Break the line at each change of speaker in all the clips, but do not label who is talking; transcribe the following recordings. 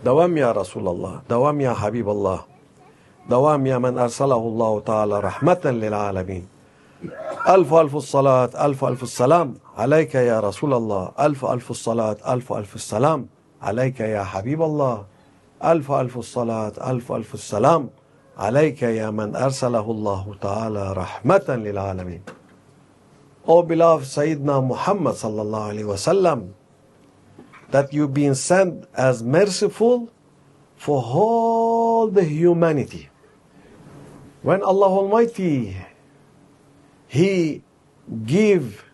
دوام يا رسول الله، دوام يا حبيب الله، دوام يا من أرسله الله تعالى رحمة للعالمين. ألف ألف الصلاة ألف ألف السلام عليك يا رسول الله، ألف ألف الصلاة ألف ألف السلام عليك يا حبيب الله، ألف ألف الصلاة ألف ألف السلام عليك يا من أرسله الله تعالى رحمة للعالمين. O beloved Sayyidina Muhammad sallallahu alaihi wasallam, that you've been sent as merciful for all the humanity. When Allah Almighty, He give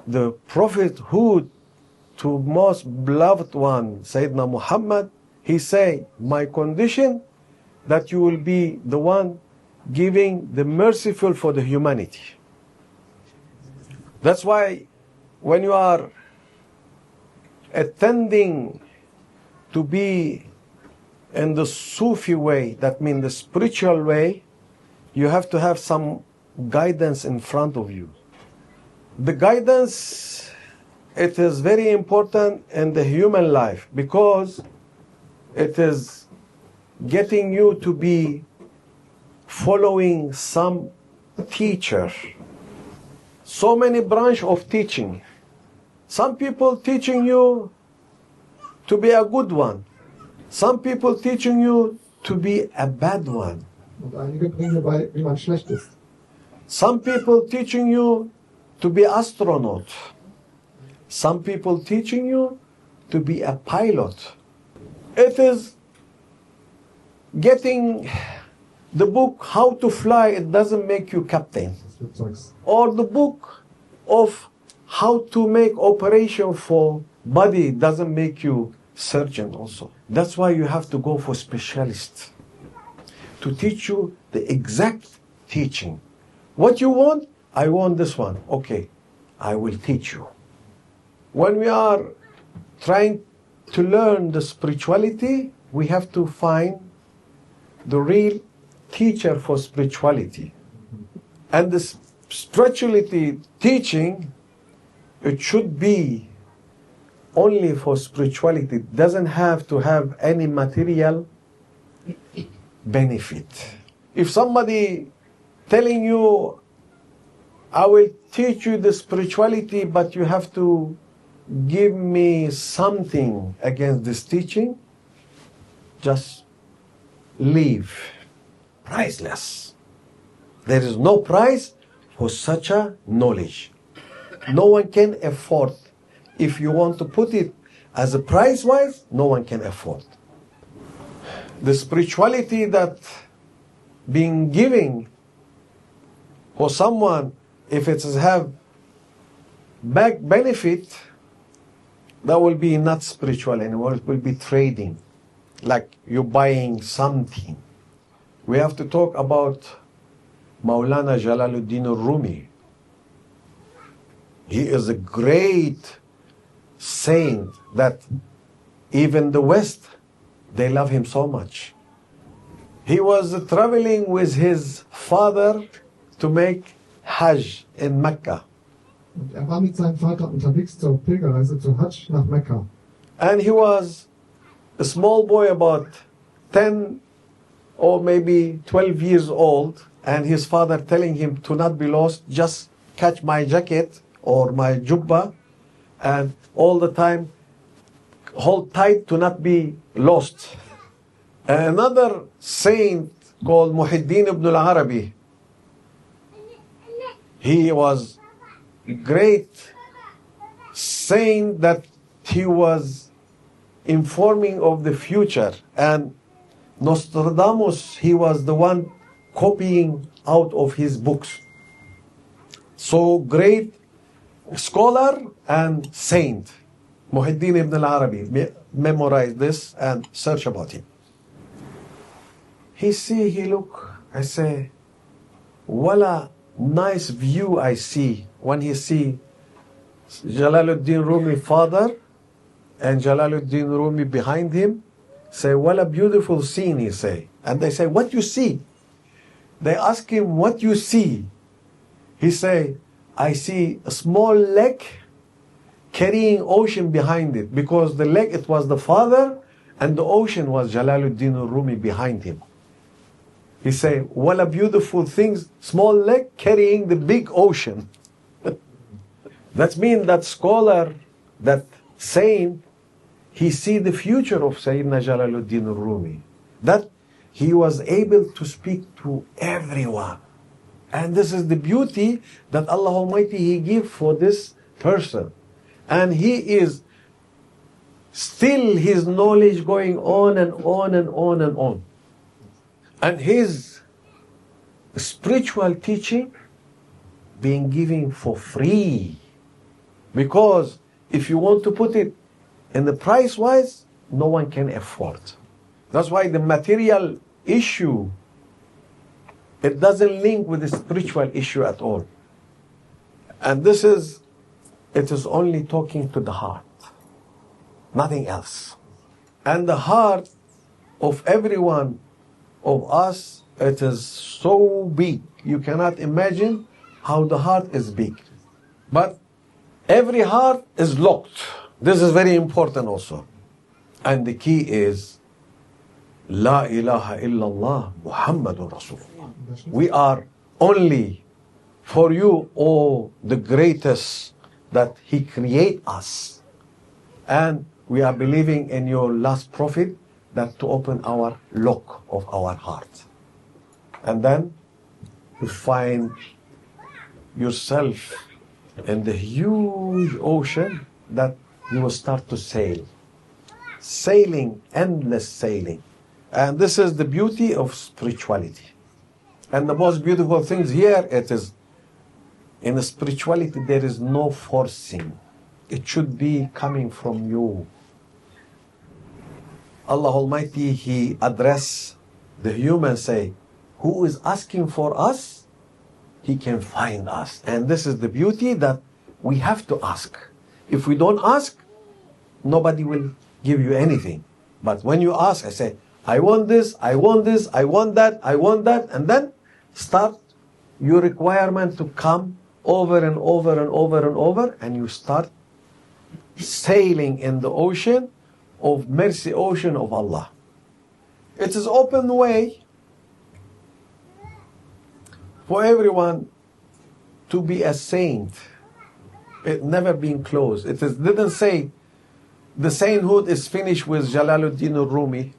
the prophethood to most beloved one, Sayyidina Muhammad, He say, my condition that you will be the one giving the merciful for the humanity. That's why when you are attending to be in the Sufi way, that means the spiritual way, you have to have some guidance in front of you. The guidance, it is very important in the human life because it is getting you to be following some teacher. So many branch of teaching. Some people teaching you to be a good one. Some people teaching you to be a bad one.
Und einige bringen dir bei, wie man schlecht ist.
Some people teaching you to be astronaut. Some people teaching you to be a pilot. It is getting the book How to Fly, it doesn't make you captain. Or the book of how to make operation for body doesn't make you surgeon also. That's why you have to go for specialists to teach you the exact teaching. What you want? I want this one. Okay, I will teach you. When we are trying to learn the spirituality, we have to find the real teacher for spirituality. And the spirituality teaching, it should be only for spirituality. It doesn't have to have any material benefit. If somebody telling you, I will teach you the spirituality, but you have to give me something against this teaching, just leave. Priceless. There is no price for such a knowledge. No one can afford. If you want to put it as a price-wise, no one can afford. The spirituality that being giving for someone, if it have back benefit, that will be not spiritual anymore. It will be trading, like you're buying something. We have to talk about Maulana Jalaluddin Rumi. He is a great saint that even the West, they love him so much. He was traveling with his father to make Hajj in Mecca.
Und war mit seinem Vater unterwegs zur Pilgerreise, zur Hajj nach Mekka.
And he was a small boy, about 10 or maybe 12 years old, and his father telling him to not be lost, just catch my jacket or my jubba, and all the time hold tight to not be lost. Another saint called Muhyiddin ibn al-Arabi, he was a great saint that he was informing of the future, and Nostradamus, he was the one copying out of his books. So great scholar and saint, Muhyiddin ibn al-Arabi. Memorize this and search about him. He look, I say, what a nice view I see when he see Jalaluddin Rumi father and Jalaluddin Rumi behind him. Say, what a beautiful scene, he say. And they say, what you see? They ask him, what you see? He say, I see a small lake carrying ocean behind it, because the lake, it was the father, And the ocean was Jalaluddin al-Rumi behind him. He said, what a beautiful thing, small leg carrying the big ocean. That means that scholar, that saint, he see the future of Sayyidina Jalaluddin al-Rumi. That he was able to speak to everyone. And this is the beauty that Allah Almighty, He give for this person. And he is still his knowledge going on and on and on and on. And his spiritual teaching being given for free. Because if you want to put it in the price wise, no one can afford. That's why the material issue, it doesn't link with the spiritual issue at all. And it is only talking to the heart, nothing else. And the heart of everyone of us, it is so big. You cannot imagine how the heart is big. But every heart is locked. This is very important also. And the key is La ilaha illallah Muhammadun Rasulullah. We are only for you, oh, the greatest that He create us. And we are believing in your last prophet that to open our lock of our heart. And then you find yourself in the huge ocean that you will start to sail. Sailing, endless sailing. And this is the beauty of spirituality. And the most beautiful things here, it is, in spirituality there is no forcing. It should be coming from you. Allah Almighty, He address the human, say, who is asking for us, he can find us. And this is the beauty that we have to ask. If we don't ask, nobody will give you anything. But when you ask, I say, I want this, I want this, I want that, I want that, and then start your requirement to come over and over and over and over, and you start sailing in the ocean of mercy, ocean of Allah. It is open way for everyone to be a saint. It never been closed. It didn't say the sainthood is finished with Jalaluddin al-Rumi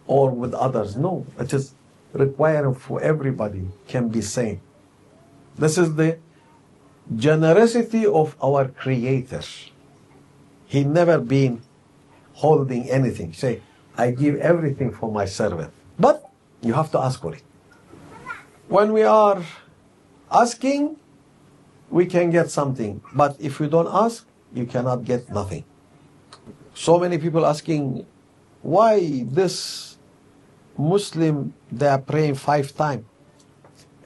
or with others. No, it is required for everybody can be saint. This is the generosity of our Creator. He never been holding anything. Say, I give everything for my servant. But you have to ask for it. When we are asking, we can get something. But if you don't ask, you cannot get nothing. So many people asking, why this Muslim, they are praying 5 times.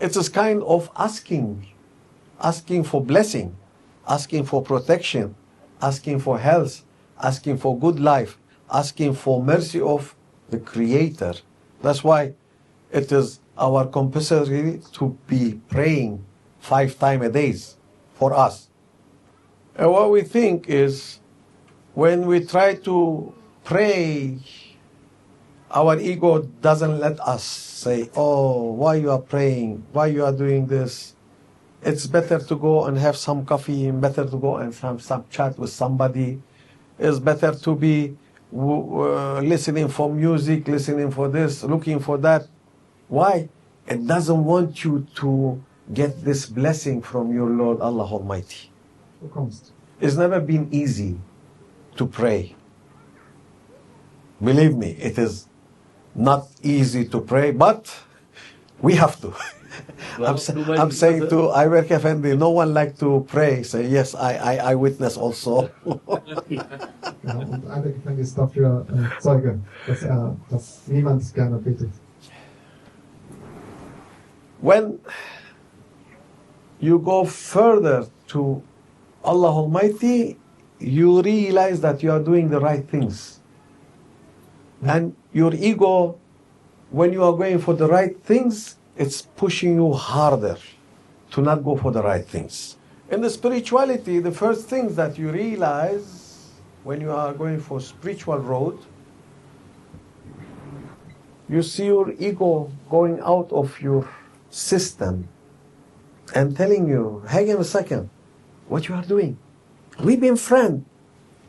It's a kind of asking for blessing, asking for protection, asking for health, asking for good life, asking for mercy of the Creator. That's why it is our compulsory to be praying 5 times a day for us. And what we think is, when we try to pray, our ego doesn't let us say, oh, why you are praying? Why you are doing this? It's better to go and have some coffee, and better to go and have some chat with somebody. It's better to be listening for music, listening for this, looking for that. Why? It doesn't want you to get this blessing from your Lord Allah Almighty. It's never been easy to pray. Believe me, it is not easy to pray, but we have to.
Well,
I'm saying to Aywerk Effendi, no one like to pray. Say, yes, I witness also.
Ja, und Aywerk Effendi ist dafür Zeuge, dass niemand gerne betet.
When you go further to Allah Almighty, you realize that you are doing the right things. And your ego, when you are going for the right things, it's pushing you harder to not go for the right things. In the spirituality, the first things that you realize when you are going for spiritual road, you see your ego going out of your system and telling you, hang on a second, what you are doing? We've been friends.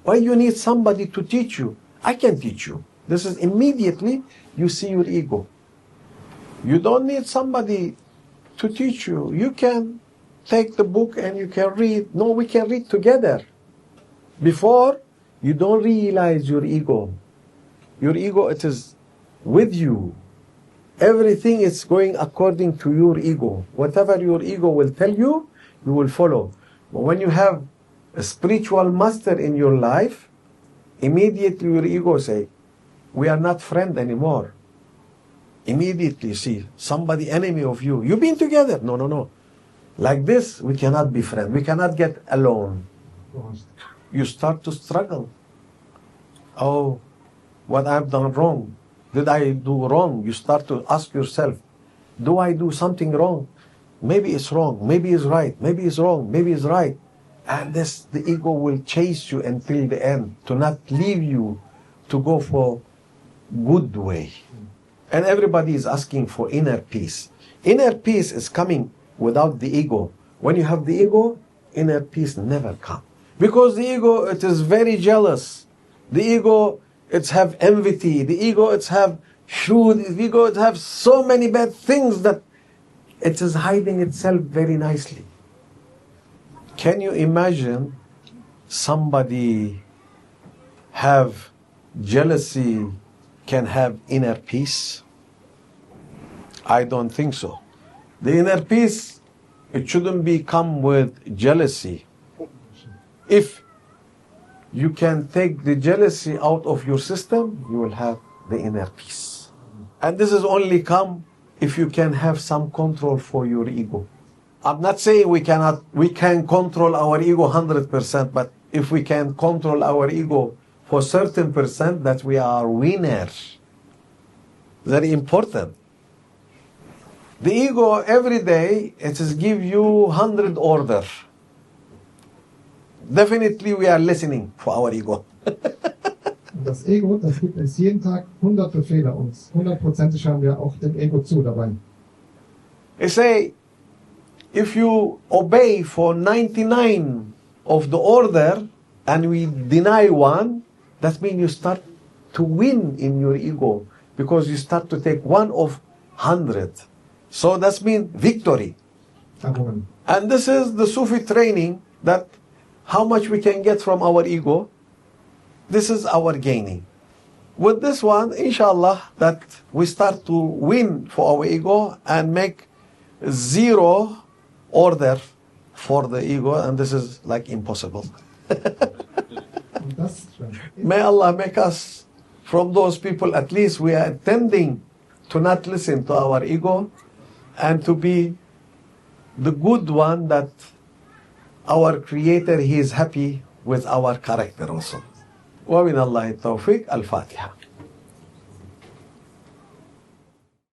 Why you need somebody to teach you? I can teach you. This is immediately you see your ego. You don't need somebody to teach you. You can take the book and you can read. No, we can read together. Before, you don't realize your ego. Your ego, it is with you. Everything is going according to your ego. Whatever your ego will tell you, you will follow. But when you have a spiritual master in your life, immediately your ego say, we are not friends anymore. Immediately see somebody enemy of you. You've been together. No, no, no. Like this, we cannot be friends. We cannot get alone. You start to struggle. Oh, what I've done wrong. Did I do wrong? You start to ask yourself, do I do something wrong? Maybe it's wrong. Maybe it's right. Maybe it's wrong. Maybe it's right. And this, the ego will chase you until the end to not leave you to go for good way. And everybody is asking for inner peace. Inner peace is coming without the ego. When you have the ego, inner peace never comes. Because the ego, it is very jealous. The ego, it's have envy. The ego, it's have shrewd. The ego, it have so many bad things that it is hiding itself very nicely. Can you imagine somebody have jealousy can have inner peace? I don't think so. The inner peace, it shouldn't be come with jealousy. If you can take the jealousy out of your system, you will have the inner peace. And this is only come if you can have some control for your ego. I'm not saying we can control our ego 100%, but if we can control our ego for certain percent, that we are winners. Very important. The ego every day, it is give you 100 order. Definitely we are listening for our ego.
Und das Ego, das gibt es jeden Tag 100 Befehle uns. 100% hören wir auch dem Ego zu dabei.
They say, if you obey for 99 of the order and we deny one, that means you start to win in your ego because you start to take one of 100. So that means victory.
Darum.
And this is the Sufi training, that how much we can get from our ego, this is our gaining. With this one, inshallah, that we start to win for our ego and make zero order for the ego, and this is like impossible.
Und das
May Allah make us from those people, at least we are tending to not listen to our ego and to be the good one, that our Creator, He is happy with our character also. ومن الله التوفيق. الفاتحة.